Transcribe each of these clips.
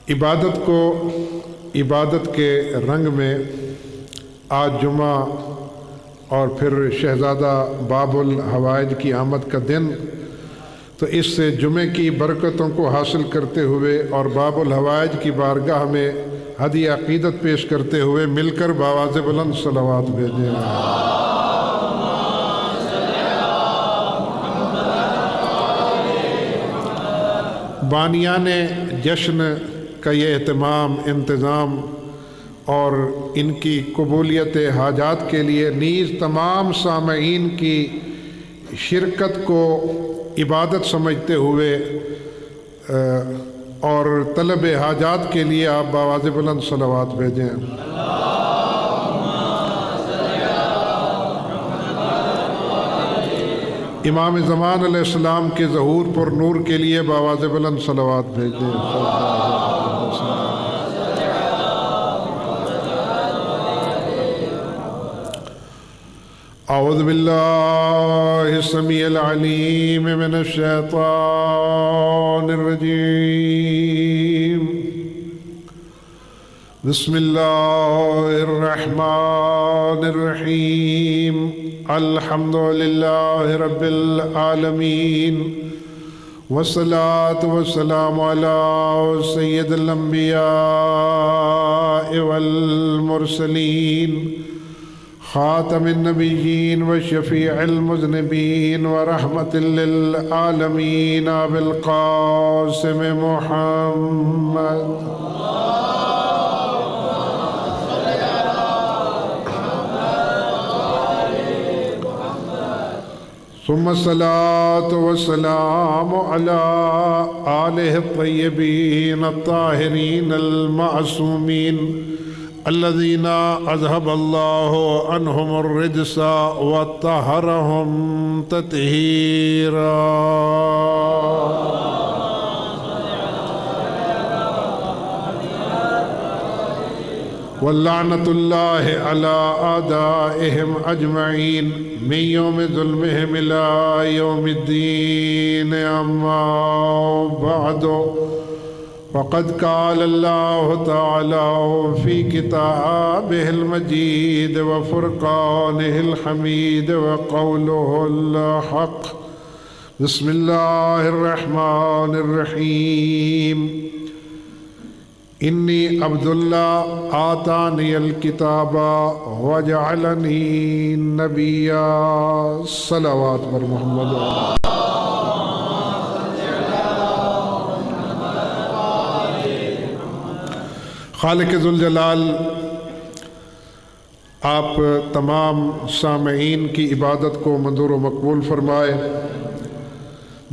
عبادت کو عبادت کے رنگ میں آج جمعہ اور پھر شہزادہ باب الحوائج کی آمد کا دن، تو اس سے جمعے کی برکتوں کو حاصل کرتے ہوئے اور باب الحوائج کی بارگاہ میں ہدیہ عقیدت پیش کرتے ہوئے مل کر بآواز بلند صلوات بھیجیں۔ بانیان جشن کا یہ اہتمام، انتظام اور ان کی قبولیت حاجات کے لیے نیز تمام سامعین کی شرکت کو عبادت سمجھتے ہوئے اور طلب حاجات کے لیے آپ بآواز بلند صلوات بھیجیں۔ امام زمان علیہ السلام کے ظہور پر نور کے لیے بآواز بلند صلوات بھیجیں۔ اعوذ باللہ السمیع العلیم من الشیطان الرجیم، بسم اللہ الرحمن الرحیم، الحمد للہ رب العالمین، والصلاة والسلام علی سید الانبیاء والمرسلین، خاتم النبیین وشفیع المذنبین ورحمت للعالمین بالقاسم محمد۔ ثم الصلاة والسلام على آلہ الطیبین الطاہرین المعصومین الذین اذهب اللہ عنہم الرجس وطہرہم تطہیرا۔ واللعنۃ اللہ علی اعدائہم اجمعین من یوم ظلمہم الی یوم الدین، اما بعد وقد قال اللہ تعالی فی کتابہ المجید وفرقانہ الحمید وقولہ الحق۔ بسم اللہ الرحمن الرحیم، انی عبداللہ آتانی الکتاب وجعلنی نبیا۔ صلوات بر محمد۔ خالق ذوالجلال آپ تمام سامعین کی عبادت کو منظور و مقبول فرمائے۔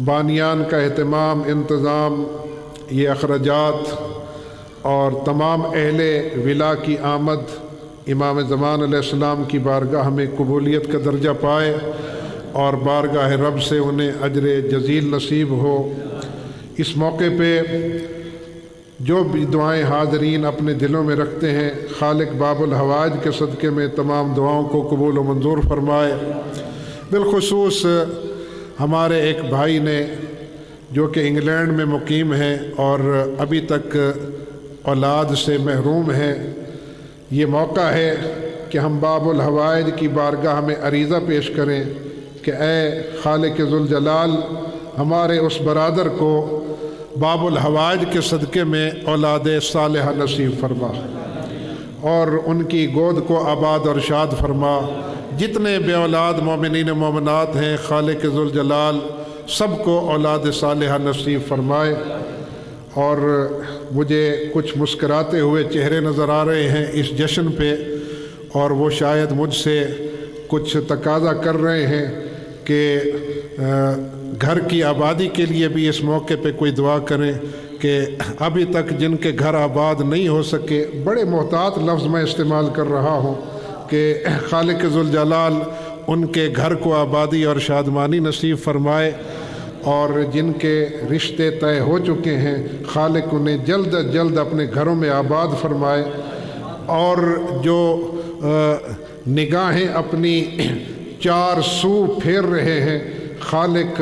بانیان کا اہتمام، انتظام، یہ اخراجات اور تمام اہل ولا کی آمد امام زمان علیہ السلام کی بارگاہ میں قبولیت کا درجہ پائے اور بارگاہ رب سے انہیں اجر جزیل نصیب ہو۔ اس موقع پہ جو بھی دعائیں حاضرین اپنے دلوں میں رکھتے ہیں، خالق باب الحوائج کے صدقے میں تمام دعاؤں کو قبول و منظور فرمائے۔ بالخصوص ہمارے ایک بھائی نے جو کہ انگلینڈ میں مقیم ہیں اور ابھی تک اولاد سے محروم ہیں، یہ موقع ہے کہ ہم باب الحوائج کی بارگاہ میں عریضہ پیش کریں کہ اے خالق ذوالجلال ہمارے اس برادر کو باب الحوائج کے صدقے میں اولاد صالحہ نصیب فرما اور ان کی گود کو آباد اور شاد فرما۔ جتنے بے اولاد مومنین مومنات ہیں، خالق ذوالجلال سب کو اولاد صالحہ نصیب فرمائے۔ اور مجھے کچھ مسکراتے ہوئے چہرے نظر آ رہے ہیں اس جشن پہ، اور وہ شاید مجھ سے کچھ تقاضا کر رہے ہیں کہ گھر کی آبادی کے لیے بھی اس موقع پہ کوئی دعا کریں کہ ابھی تک جن کے گھر آباد نہیں ہو سکے، بڑے محتاط لفظ میں استعمال کر رہا ہوں کہ خالق ذوالجلال ان کے گھر کو آبادی اور شادمانی نصیب فرمائے، اور جن کے رشتے طے ہو چکے ہیں خالق انہیں جلد از جلد اپنے گھروں میں آباد فرمائے، اور جو نگاہیں اپنی چار سو پھیر رہے ہیں خالق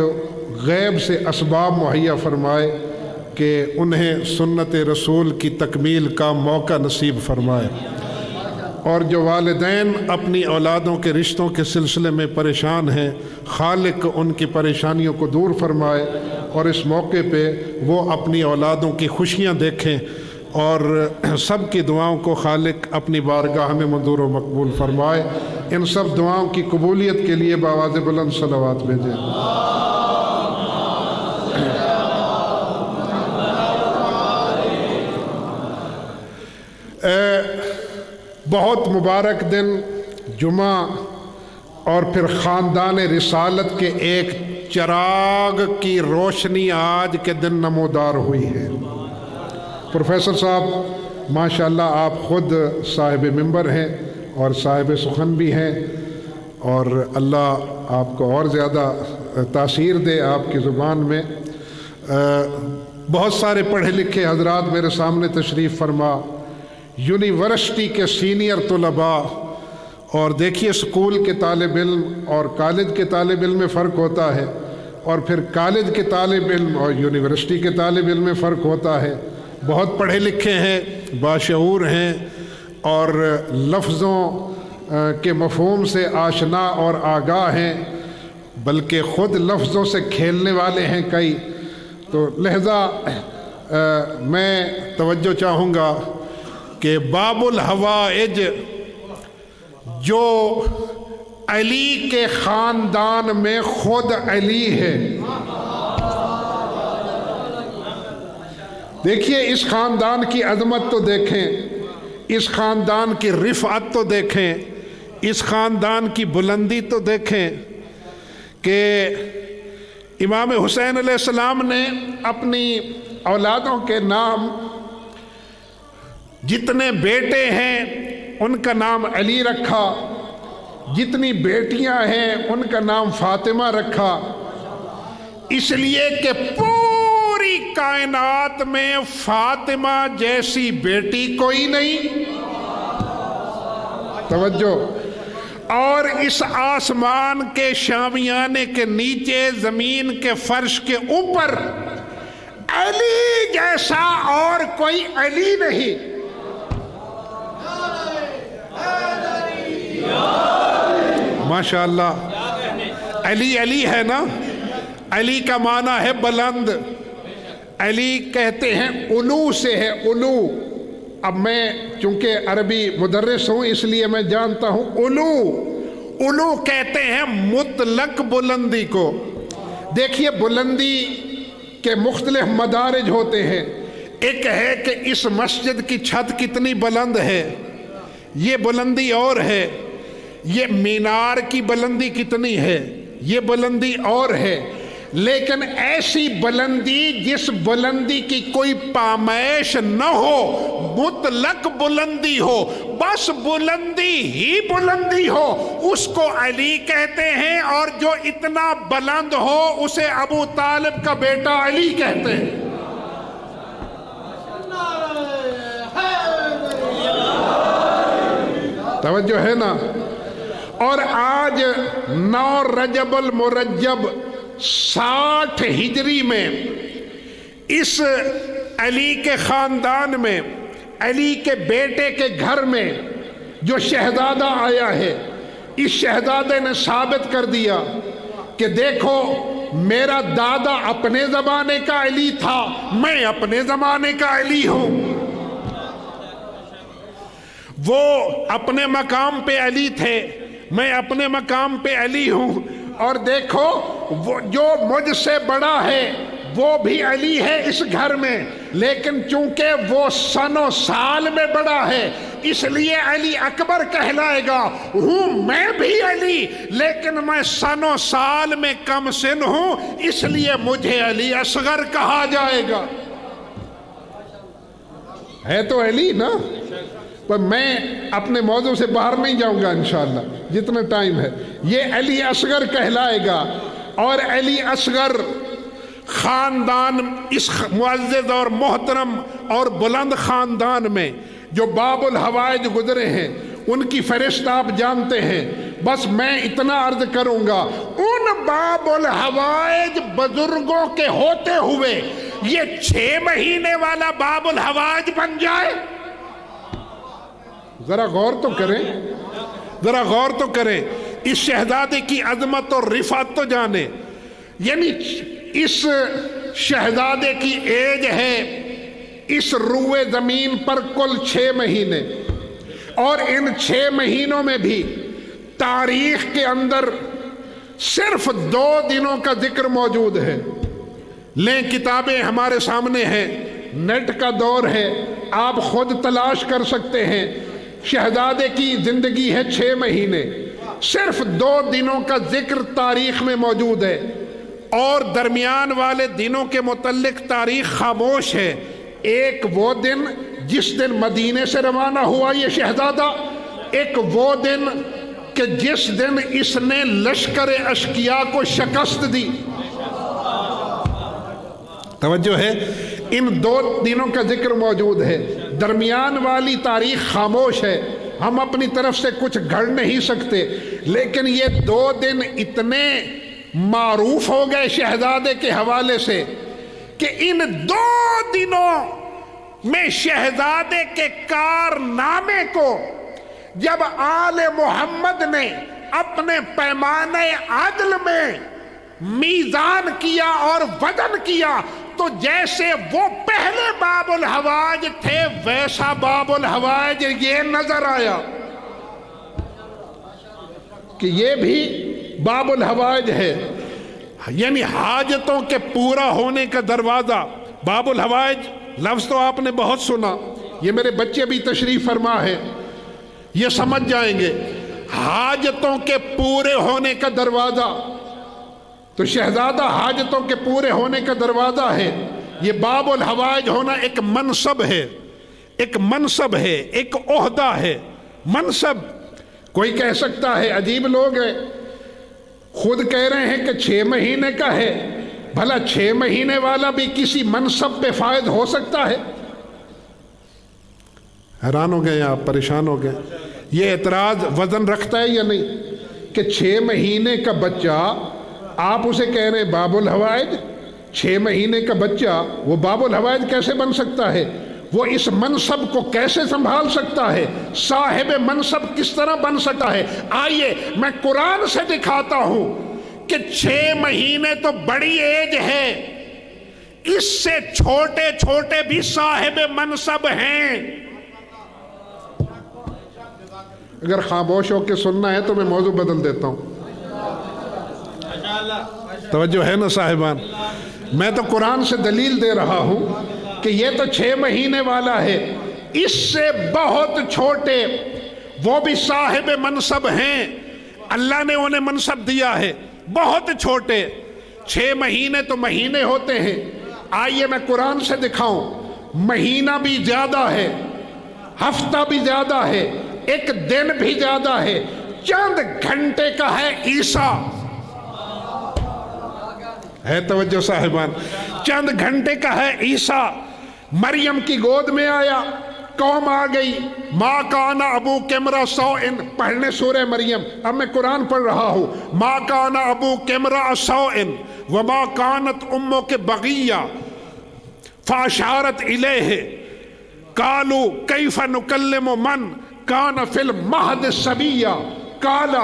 غیب سے اسباب مہیا فرمائے کہ انہیں سنت رسول کی تکمیل کا موقع نصیب فرمائے، اور جو والدین اپنی اولادوں کے رشتوں کے سلسلے میں پریشان ہیں، خالق ان کی پریشانیوں کو دور فرمائے، اور اس موقع پہ وہ اپنی اولادوں کی خوشیاں دیکھیں، اور سب کی دعاؤں کو خالق اپنی بارگاہ میں منظور و مقبول فرمائے۔ ان سب دعاؤں کی قبولیت کے لیے بآواز بلند صلوات بھیجیں۔ بہت مبارک دن جمعہ، اور پھر خاندان رسالت کے ایک چراغ کی روشنی آج کے دن نمودار ہوئی ہے۔ پروفیسر صاحب ماشاءاللہ آپ خود صاحب منبر ہیں اور صاحب سخن بھی ہیں، اور اللہ آپ کو اور زیادہ تاثیر دے آپ کی زبان میں۔ بہت سارے پڑھے لکھے حضرات میرے سامنے تشریف فرما، یونیورسٹی کے سینئر طلباء، اور دیکھیے سکول کے طالب علم اور کالج کے طالب علم میں فرق ہوتا ہے، اور پھر کالج کے طالب علم اور یونیورسٹی کے طالب علم میں فرق ہوتا ہے۔ بہت پڑھے لکھے ہیں، باشعور ہیں، اور لفظوں کے مفہوم سے آشنا اور آگاہ ہیں، بلکہ خود لفظوں سے کھیلنے والے ہیں کئی۔ تو لہذا میں توجہ چاہوں گا کہ باب الحوائج جو علی کے خاندان میں خود علی ہے، دیکھیے اس خاندان کی عظمت تو دیکھیں، اس خاندان کی رفعت تو دیکھیں، اس خاندان کی بلندی تو دیکھیں کہ امام حسین علیہ السلام نے اپنی اولادوں کے نام، جتنے بیٹے ہیں ان کا نام علی رکھا، جتنی بیٹیاں ہیں ان کا نام فاطمہ رکھا، اس لیے کہ پوری کائنات میں فاطمہ جیسی بیٹی کوئی نہیں۔ توجہ، اور اس آسمان کے شامیانے کے نیچے، زمین کے فرش کے اوپر علی جیسا اور کوئی علی نہیں۔ ماشاءاللہ، علی علی ہے نا، علی کا معنی ہے بلند، علی کہتے ہیں علو سے ہے، علو۔ اب میں چونکہ عربی مدرس ہوں اس لیے میں جانتا ہوں علو، علو کہتے ہیں مطلق بلندی کو۔ دیکھیے بلندی کے مختلف مدارج ہوتے ہیں، ایک ہے کہ اس مسجد کی چھت کتنی بلند ہے، یہ بلندی، اور ہے یہ مینار کی بلندی کتنی ہے، یہ بلندی اور ہے، لیکن ایسی بلندی جس بلندی کی کوئی پامائش نہ ہو، مطلق بلندی ہو، بس بلندی ہی بلندی ہو، اس کو علی کہتے ہیں، اور جو اتنا بلند ہو اسے ابو طالب کا بیٹا علی کہتے ہیں۔ توجہ ہے نا؟ اور آج 9 رجب المرجب 60 ہجری میں اس علی کے خاندان میں، علی کے بیٹے کے گھر میں جو شہزادہ آیا ہے، اس شہزادے نے ثابت کر دیا کہ دیکھو میرا دادا اپنے زمانے کا علی تھا، میں اپنے زمانے کا علی ہوں۔ وہ اپنے مقام پہ علی تھے، میں اپنے مقام پہ علی ہوں، اور دیکھو وہ جو مجھ سے بڑا ہے وہ بھی علی ہے اس گھر میں، لیکن چونکہ وہ سن و سال میں بڑا ہے اس لیے علی اکبر کہلائے گا۔ ہوں میں بھی علی، لیکن میں سن و سال میں کم سن ہوں، اس لیے مجھے علی اصغر کہا جائے گا۔ ہے تو علی نا؟ پر میں اپنے موضوع سے باہر نہیں جاؤں گا انشاءاللہ جتنا ٹائم ہے۔ یہ علی اصغر کہلائے گا، اور علی اصغر خاندان، اس معزز اور محترم اور بلند خاندان میں جو باب الحوائج گزرے ہیں ان کی فہرست آپ جانتے ہیں۔ بس میں اتنا عرض کروں گا، ان باب الحوائج بزرگوں کے ہوتے ہوئے یہ 6 مہینے والا باب الحواج بن جائے؟ ذرا غور تو کریں، ذرا غور تو کریں، اس شہزادے کی عظمت اور رفعت تو جانیں۔ یعنی اس شہزادے کی ایج ہے اس روئے زمین پر کل 6 مہینے، اور ان 6 مہینوں میں بھی تاریخ کے اندر صرف 2 دنوں کا ذکر موجود ہے۔ لیں کتابیں ہمارے سامنے ہیں، نیٹ کا دور ہے، آپ خود تلاش کر سکتے ہیں۔ شہزادے کی زندگی ہے 6 مہینے، صرف 2 دنوں کا ذکر تاریخ میں موجود ہے، اور درمیان والے دنوں کے متعلق تاریخ خاموش ہے۔ ایک وہ دن جس دن مدینے سے روانہ ہوا یہ شہزادہ، ایک وہ دن کہ جس دن اس نے لشکر اشقیاء کو شکست دی۔ توجہ ہے، ان 2 دنوں کا ذکر موجود ہے، درمیان والی تاریخ خاموش ہے، ہم اپنی طرف سے کچھ گھڑ نہیں سکتے، لیکن یہ 2 دن اتنے معروف ہو گئے شہزادے کے حوالے سے کہ ان 2 دنوں میں شہزادے کے کارنامے کو جب آل محمد نے اپنے پیمانے عدل میں میزان کیا اور وزن کیا تو جیسے وہ پہلے باب الحواج تھے ویسا باب الحواج یہ نظر آیا کہ یہ بھی باب الحواج ہے، یعنی حاجتوں کے پورا ہونے کا دروازہ۔ باب الحواج لفظ تو آپ نے بہت سنا، یہ میرے بچے بھی تشریف فرما ہے، یہ سمجھ جائیں گے۔ حاجتوں کے پورے ہونے کا دروازہ، تو شہزادہ حاجتوں کے پورے ہونے کا دروازہ ہے۔ یہ باب الحواج ہونا ایک منصب ہے، ایک منصب ہے، ایک عہدہ ہے، منصب۔ کوئی کہہ سکتا ہے عجیب لوگ ہیں، خود کہہ رہے ہیں کہ 6 مہینے کا ہے، بھلا 6 مہینے والا بھی کسی منصب پہ فائز ہو سکتا ہے؟ حیران ہو گئے یا آپ پریشان ہو گئے؟ یہ اعتراض وزن رکھتا ہے یا نہیں کہ 6 مہینے کا بچہ آپ اسے کہہ رہے ہیں باب الحوائج؟ 6 مہینے کا بچہ وہ باب الحوائج کیسے بن سکتا ہے؟ وہ اس منصب کو کیسے سنبھال سکتا ہے؟ صاحب منصب کس طرح بن سکتا ہے؟ آئیے میں قرآن سے دکھاتا ہوں کہ 6 مہینے تو بڑی ایج ہے، اس سے چھوٹے چھوٹے بھی صاحب منصب ہیں۔ اگر خاموش ہو کے سننا ہے تو میں موضوع بدل دیتا ہوں، توجہ ہے نا صاحبان؟ میں تو قرآن سے دلیل دے رہا ہوں کہ یہ تو 6 مہینے والا ہے، اس سے بہت چھوٹے وہ بھی صاحب منصب ہیں، اللہ نے انہیں منصب دیا ہے، بہت چھوٹے۔ 6 مہینے تو مہینے ہوتے ہیں، آئیے میں قرآن سے دکھاؤں، مہینہ بھی زیادہ ہے، ہفتہ بھی زیادہ ہے، ایک دن بھی زیادہ ہے، چند گھنٹے کا ہے عیسیٰ۔ ہے توجہ صاحبان؟ چند گھنٹے کا ہے عیسیٰ، مریم کی گود میں آیا، قوم آ گئی، ما کان ابوک امرأ سوء، پڑھنے سورہ مریم، اب میں قرآن پڑھ رہا ہوں، ما کان ابوک امرأ سوء وما کانت امک بغیہ فاشارت الیہ قالوا کیف نکلم من کان فی المہد صبیا قال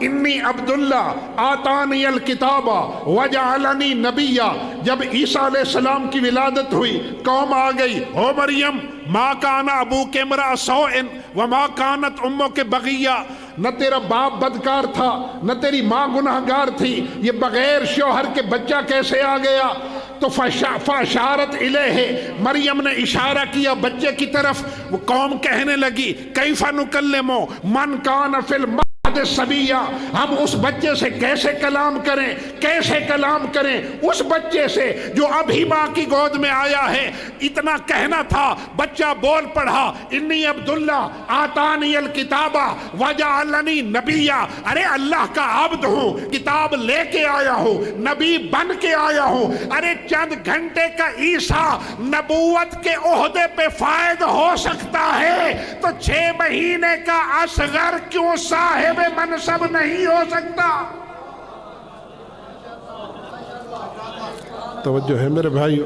انی عبداللہ آتانی الکتاب وجعلنی نبیا۔ جب عیسیٰ علیہ السلام کی ولادت ہوئی، قوم آ گئی، او مریم ما کان ابوک امرأ سوء وما کانت امک بغیہ، نہ تیرا باپ بدکار تھا نہ تیری ماں گناہگار تھی، یہ بغیر شوہر کے بچہ کیسے آ گیا؟ تو فاشارت الیہ، مریم نے اشارہ کیا بچے کی طرف، وہ قوم کہنے لگی کیف نکلم من کان فی المہد صبیہ، ہم اس بچے سے کیسے کلام کریں، کیسے کلام کریں اس بچے سے جو ابھی ماں کی گود میں آیا ہے؟ اتنا کہنا تھا، بچہ بول پڑھا، انی عبداللہ آتانی الکتاب وجعلنی نبیا، ارے اللہ کا عبد ہوں، کتاب لے کے آیا ہوں، نبی بن کے آیا ہوں۔ ارے چند گھنٹے کا عیسیٰ نبوت کے عہدے پہ فائد ہو سکتا ہے تو 6 مہینے کا اصغر کیوں صاحب منصب نہیں ہو سکتا؟ توجہ ہے میرے بھائیو؟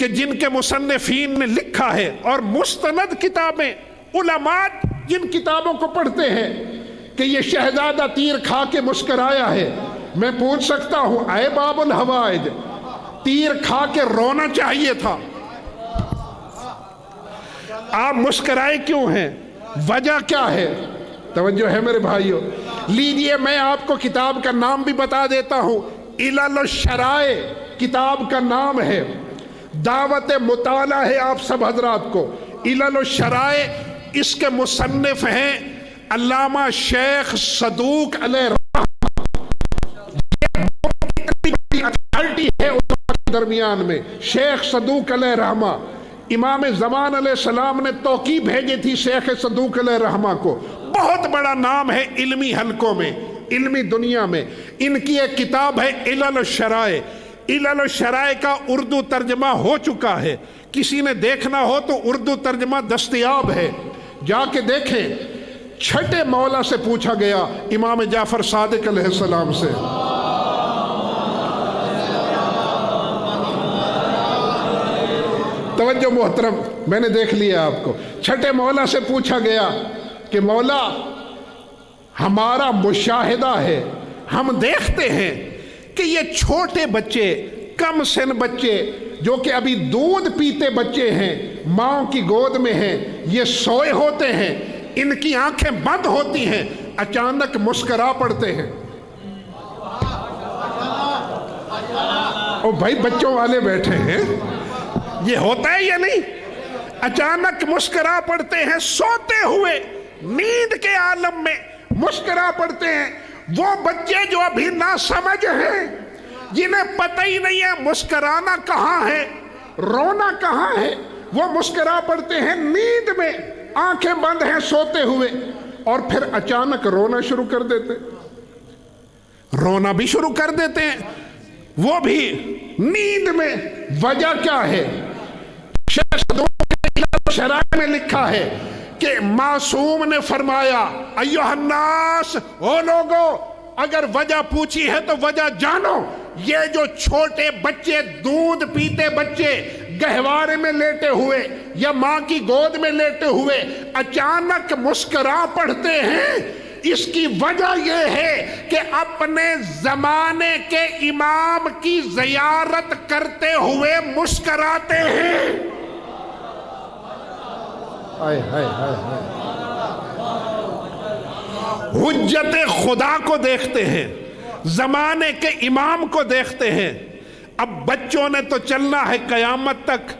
کہ جن کے مصنفین نے لکھا ہے اور مستند کتابیں، علماء جن کتابوں کو پڑھتے ہیں کہ یہ شہزادہ تیر کھا کے مسکرایا ہے، میں پوچھ سکتا ہوں اے باب الحوائج، تیر کھا کے رونا چاہیے تھا، آپ مسکرائے کیوں ہیں؟ وجہ کیا ہے؟ توجہ ہے میرے بھائیوں؟ لیجئے میں آپ کو کتاب کا نام بھی بتا دیتا ہوں، علل الشرائع کتاب کا نام ہے، دعوت مطالعہ ہے آپ سب حضرات کو۔ علل الشرائع، اس کے مصنف ہیں علامہ شیخ صدوق علیہ اتھارٹی ہے درمیان میں، شیخ صدوق علیہ رحمہ۔ امام زمان علیہ السلام نے توقیع بھیجی تھی شیخ صدوق علیہ رحمہ کو، بہت بڑا نام ہے علمی حلقوں میں، علمی دنیا میں۔ ان کی ایک کتاب ہے علل الشرائع۔ علل الشرائع کا اردو ترجمہ ہو چکا ہے، کسی نے دیکھنا ہو تو اردو ترجمہ دستیاب ہے، جا کے دیکھیں۔ چھٹے مولا سے پوچھا گیا، امام جعفر صادق علیہ السلام سے، توجہ محترم، میں نے دیکھ لیا آپ کو۔ چھٹے مولا سے پوچھا گیا کہ مولا ہمارا مشاہدہ ہے، ہم دیکھتے ہیں کہ یہ چھوٹے بچے، کم سن بچے جو کہ ابھی دودھ پیتے بچے ہیں، ماں کی گود میں ہیں، یہ سوئے ہوتے ہیں، ان کی آنکھیں بند ہوتی ہیں، اچانک مسکرا پڑتے ہیں۔ او بھائی بچوں والے بیٹھے ہیں، یہ ہوتا ہے یا نہیں؟ اچانک مسکرا پڑتے ہیں، سوتے ہوئے نیند کے عالم میں مسکرا پڑتے ہیں۔ وہ بچے جو ابھی ناسمجھ ہیں، جنہیں پتہ ہی نہیں ہے مسکرانا کہاں ہے، رونا کہاں ہے، وہ مسکرا پڑتے ہیں نیند میں، آنکھیں بند ہیں سوتے ہوئے، اور پھر اچانک رونا شروع کر دیتے، رونا بھی شروع کر دیتے ہیں، وہ بھی نیند میں۔ وجہ کیا ہے؟ شیخ صدوق شرائع میں لکھا ہے کہ معصوم نے فرمایا ایھا الناس، او لوگو اگر وجہ پوچھی ہے تو وجہ جانو۔ یہ جو چھوٹے بچے، دودھ پیتے بچے گہوارے میں لیٹے ہوئے یا ماں کی گود میں لیٹے ہوئے اچانک مسکرا پڑتے ہیں، اس کی وجہ یہ ہے کہ اپنے زمانے کے امام کی زیارت کرتے ہوئے مسکراتے ہیں۔ حجت خدا کو دیکھتے ہیں، زمانے کے امام کو دیکھتے ہیں۔ اب بچوں نے تو چلنا ہے قیامت تک۔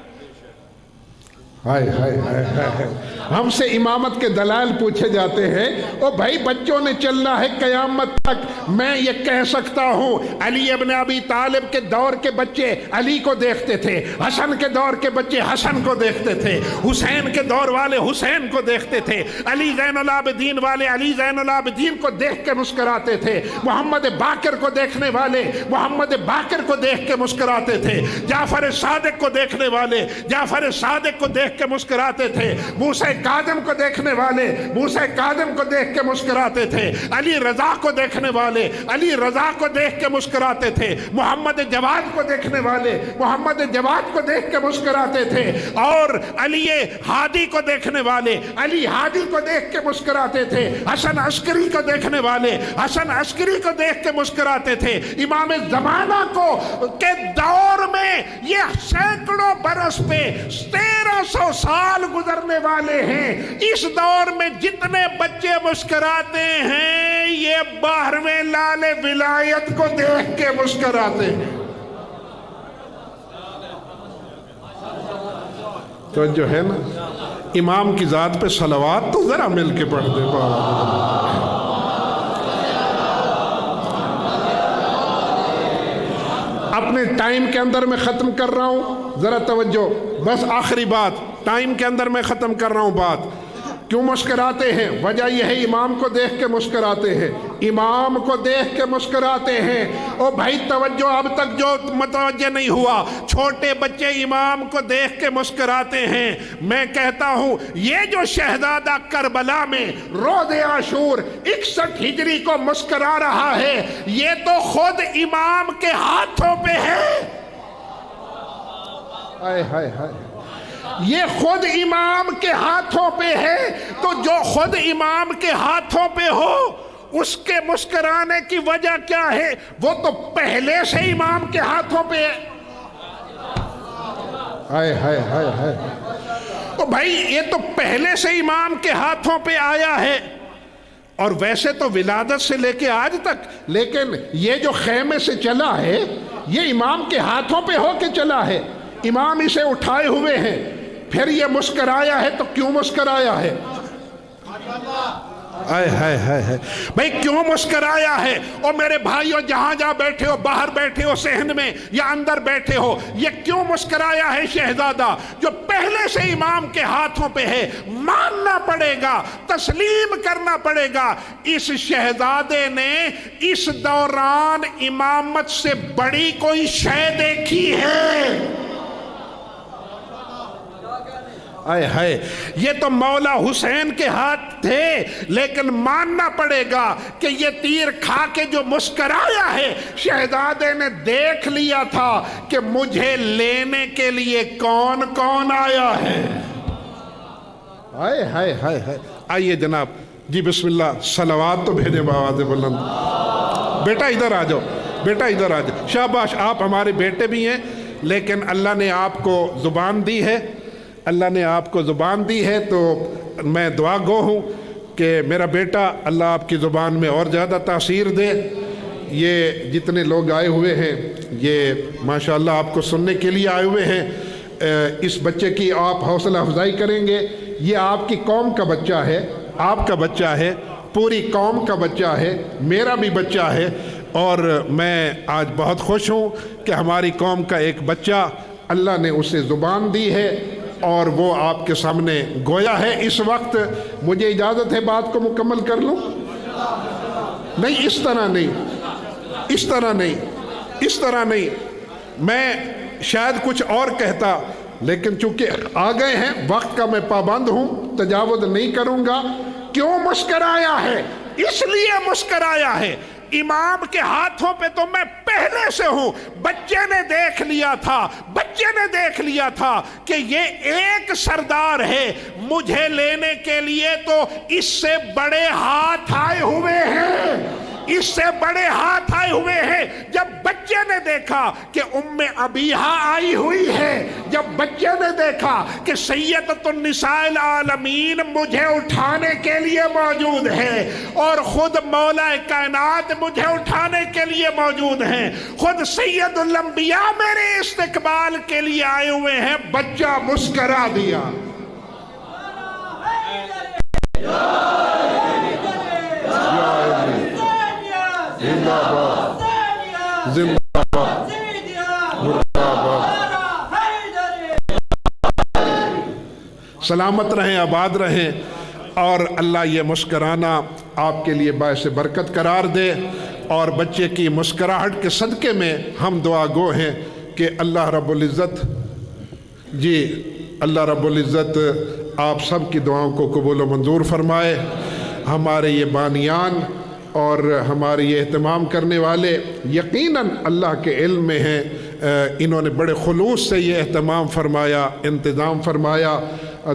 ہم سے امامت کے دلائل پوچھے جاتے ہیں، او بھائی بچوں نے چلنا ہے قیامت تک۔ میں یہ کہہ سکتا ہوں علی ابن ابی طالب کے دور کے بچے علی کو دیکھتے تھے، حسن کے دور کے بچے حسن کو دیکھتے تھے، حسین کے دور والے حسین کو دیکھتے تھے، علی زین العابدین والے علی زین العابدین کو دیکھ کے مسکراتے تھے، محمد باقر کو دیکھنے والے محمد باقر کو دیکھ کے مسکراتے تھے، جعفر صادق کو دیکھنے والے جعفر صادق کو دیکھ کے مسکراتے تھے، موسیٰ کاظم کو دیکھنے والے موسیٰ کاظم کو دیکھ کے مسکراتے تھے، علی رضا کو دیکھنے والے علی رضا کو دیکھ کے مسکراتے تھے، محمد جواد کو دیکھنے والے محمد جواد کو دیکھ کے مسکراتے تھے، اور علی ہادی کو دیکھنے والے علی ہادی کو دیکھ کے مسکراتے تھے، حسن عسکری کو دیکھنے والے حسن عسکری کو دیکھ کے مسکراتے تھے۔ امام زمانہ کو کے دور میں یہ سینکڑوں برس پہ 1300 سال گزرنے والے ہیں، اس دور میں جتنے بچے مسکراتے ہیں یہ 12ویں لال ولایت کو دیکھ کے مسکراتے ہیں۔ تو جو ہے نا امام کی ذات پہ صلوات تو ذرا مل کے پڑھ دے۔ اپنے ٹائم کے اندر میں ختم کر رہا ہوں، ذرا توجہ، بس آخری بات، ٹائم کے اندر میں ختم کر رہا ہوں بات۔ کیوں مسکراتے ہیں؟ وجہ یہ ہے امام کو دیکھ کے مسکراتے ہیں، امام کو دیکھ کے مسکراتے ہیں۔ او بھائی توجہ، اب تک جو متوجہ نہیں ہوا، چھوٹے بچے امام کو دیکھ کے مسکراتے ہیں۔ میں کہتا ہوں یہ جو شہزادہ کربلا میں روز عاشور 61 ہجری کو مسکرا رہا ہے، یہ تو خود امام کے ہاتھوں پہ ہے۔ ہائے ہائے ہائے، یہ خود امام کے ہاتھوں پہ ہے، تو جو خود امام کے ہاتھوں پہ ہو اس کے مسکرانے کی وجہ کیا ہے؟ وہ تو پہلے سے امام کے ہاتھوں پہ ہے۔ ہائے ہائے ہائے ہائے، تو بھائی یہ تو پہلے سے امام کے ہاتھوں پہ آیا ہے، اور ویسے تو ولادت سے لے کے آج تک، لیکن یہ جو خیمے سے چلا ہے یہ امام کے ہاتھوں پہ ہو کے چلا ہے، امام اسے اٹھائے ہوئے ہیں، پھر یہ مسکرایا ہے تو کیوں مسکرایا ہے؟ ہائے ہائے ہائے ہائے، بھائی کیوں مسکرایا ہے؟ اور میرے بھائیوں جہاں جہاں بیٹھے ہو، باہر بیٹھے ہو صحن میں یا اندر بیٹھے ہو، یہ کیوں مسکرایا ہے شہزادہ جو پہلے سے امام کے ہاتھوں پہ ہے؟ ماننا پڑے گا، تسلیم کرنا پڑے گا، اس شہزادے نے اس دوران امامت سے بڑی کوئی شے دیکھی ہے؟ آئے ہائے، یہ تو مولا حسین کے ہاتھ تھے، لیکن ماننا پڑے گا کہ یہ تیر کھا کے جو مسکرایا ہے، شہزادے نے دیکھ لیا تھا کہ مجھے لینے کے لیے کون کون آیا ہے۔ آئے ہائے ہائے ہائے، آئیے جناب جی بسم اللہ، صلوات تو بھیجیں بآواز بلند۔ بیٹا ادھر آ جاؤ، بیٹا ادھر آ جاؤ، شاباش، آپ ہمارے بیٹے بھی ہیں، لیکن اللہ نے آپ کو زبان دی ہے، اللہ نے آپ کو زبان دی ہے، تو میں دعا گو ہوں کہ میرا بیٹا اللہ آپ کی زبان میں اور زیادہ تاثیر دے۔ یہ جتنے لوگ آئے ہوئے ہیں یہ ماشاءاللہ آپ کو سننے کے لیے آئے ہوئے ہیں، اس بچے کی آپ حوصلہ افزائی کریں گے، یہ آپ کی قوم کا بچہ ہے، آپ کا بچہ ہے، پوری قوم کا بچہ ہے، میرا بھی بچہ ہے، اور میں آج بہت خوش ہوں کہ ہماری قوم کا ایک بچہ اللہ نے اسے زبان دی ہے اور وہ آپ کے سامنے گویا ہے۔ اس وقت مجھے اجازت ہے بات کو مکمل کر لوں؟ نہیں، اس طرح نہیں، اس طرح نہیں، اس طرح نہیں، میں شاید کچھ اور کہتا، لیکن چونکہ آ گئے ہیں، وقت کا میں پابند ہوں، تجاوز نہیں کروں گا۔ کیوں مسکرایا ہے؟ اس لیے مسکرایا ہے، امام کے ہاتھوں پہ تو میں پہلے سے ہوں، بچے نے دیکھ لیا تھا، بچے نے دیکھ لیا تھا کہ یہ ایک سردار ہے، مجھے لینے کے لیے تو اس سے بڑے ہاتھ آئے ہوئے ہیں، اس سے بڑے ہاتھ آئے ہوئے ہیں۔ جب بچے نے دیکھا کہ ام ابیہا آئی ہوئی ہے، جب بچے نے دیکھا کہ سیدۃ النساء العالمین مجھے اٹھانے کے لیے موجود ہے، اور خود مولا کائنات مجھے اٹھانے کے لیے موجود ہیں، خود سید الانبیاء میرے استقبال کے لیے آئے ہوئے ہیں، بچہ مسکرا دیا۔ زندہ باد، زندہ باد، مردہ باد، سلامت رہیں، آباد رہیں، اور اللہ یہ مسکرانا آپ کے لیے باعث برکت قرار دے، اور بچے کی مسکراہٹ کے صدقے میں ہم دعا گو ہیں کہ اللہ رب العزت جی اللہ رب العزت آپ سب کی دعاؤں کو قبول و منظور فرمائے۔ ہمارے یہ بانیان اور ہمارے یہ اہتمام کرنے والے یقیناً اللہ کے علم میں ہیں، انہوں نے بڑے خلوص سے یہ اہتمام فرمایا، انتظام فرمایا۔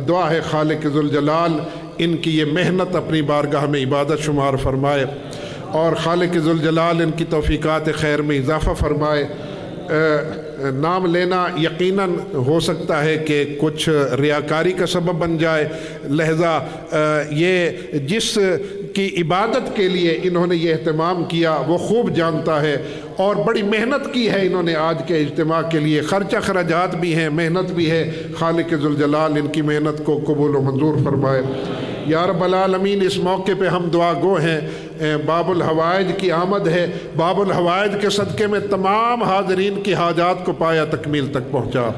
دعا ہے خالق ذوالجلال ان کی یہ محنت اپنی بارگاہ میں عبادت شمار فرمائے، اور خالق ذوالجلال ان کی توفیقات خیر میں اضافہ فرمائے۔ نام لینا یقیناً ہو سکتا ہے کہ کچھ ریاکاری کا سبب بن جائے، لہذا یہ جس کی عبادت کے لیے انہوں نے یہ اہتمام کیا وہ خوب جانتا ہے، اور بڑی محنت کی ہے انہوں نے آج کے اجتماع کے لیے، خرچہ خراجات بھی ہیں، محنت بھی ہے، خالق ذوالجلال ان کی محنت کو قبول و منظور فرمائے۔ یا رب العالمین اس موقع پہ ہم دعا گو ہیں، باب الحوائج کی آمد ہے، باب الحوائج کے صدقے میں تمام حاضرین کی حاجات کو پایا تکمیل تک پہنچا،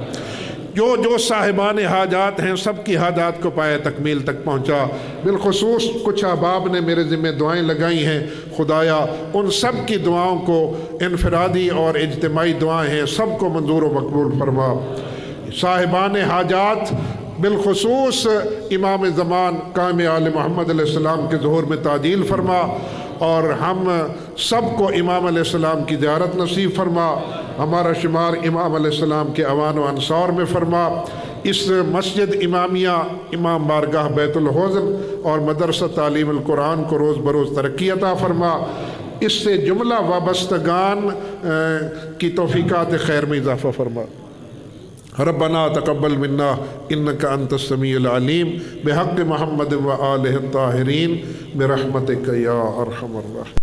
جو صاحبان حاجات ہیں سب کی حاجات کو پایا تکمیل تک پہنچا۔ بالخصوص کچھ احباب نے میرے ذمہ دعائیں لگائی ہیں، خدایا ان سب کی دعاؤں کو، انفرادی اور اجتماعی دعائیں ہیں، سب کو منظور و مقبول فرما۔ صاحبان حاجات بالخصوص امام زمان قائم آل محمد علیہ السلام کے ظہور میں تعجیل فرما، اور ہم سب کو امام علیہ السلام کی زیارت نصیب فرما، ہمارا شمار امام علیہ السلام کے اوان و انصار میں فرما۔ اس مسجد امامیہ، امام بارگاہ بیت الحوضن اور مدرسہ تعلیم القرآن کو روز بروز ترقی عطا فرما، اس سے جملہ وابستگان کی توفیقات خیر میں اضافہ فرما۔ ربنا تقبل منا انك انت السميع العليم بحق محمد و آلہ الطاہرین برحمتک یا ارحم الراحمین۔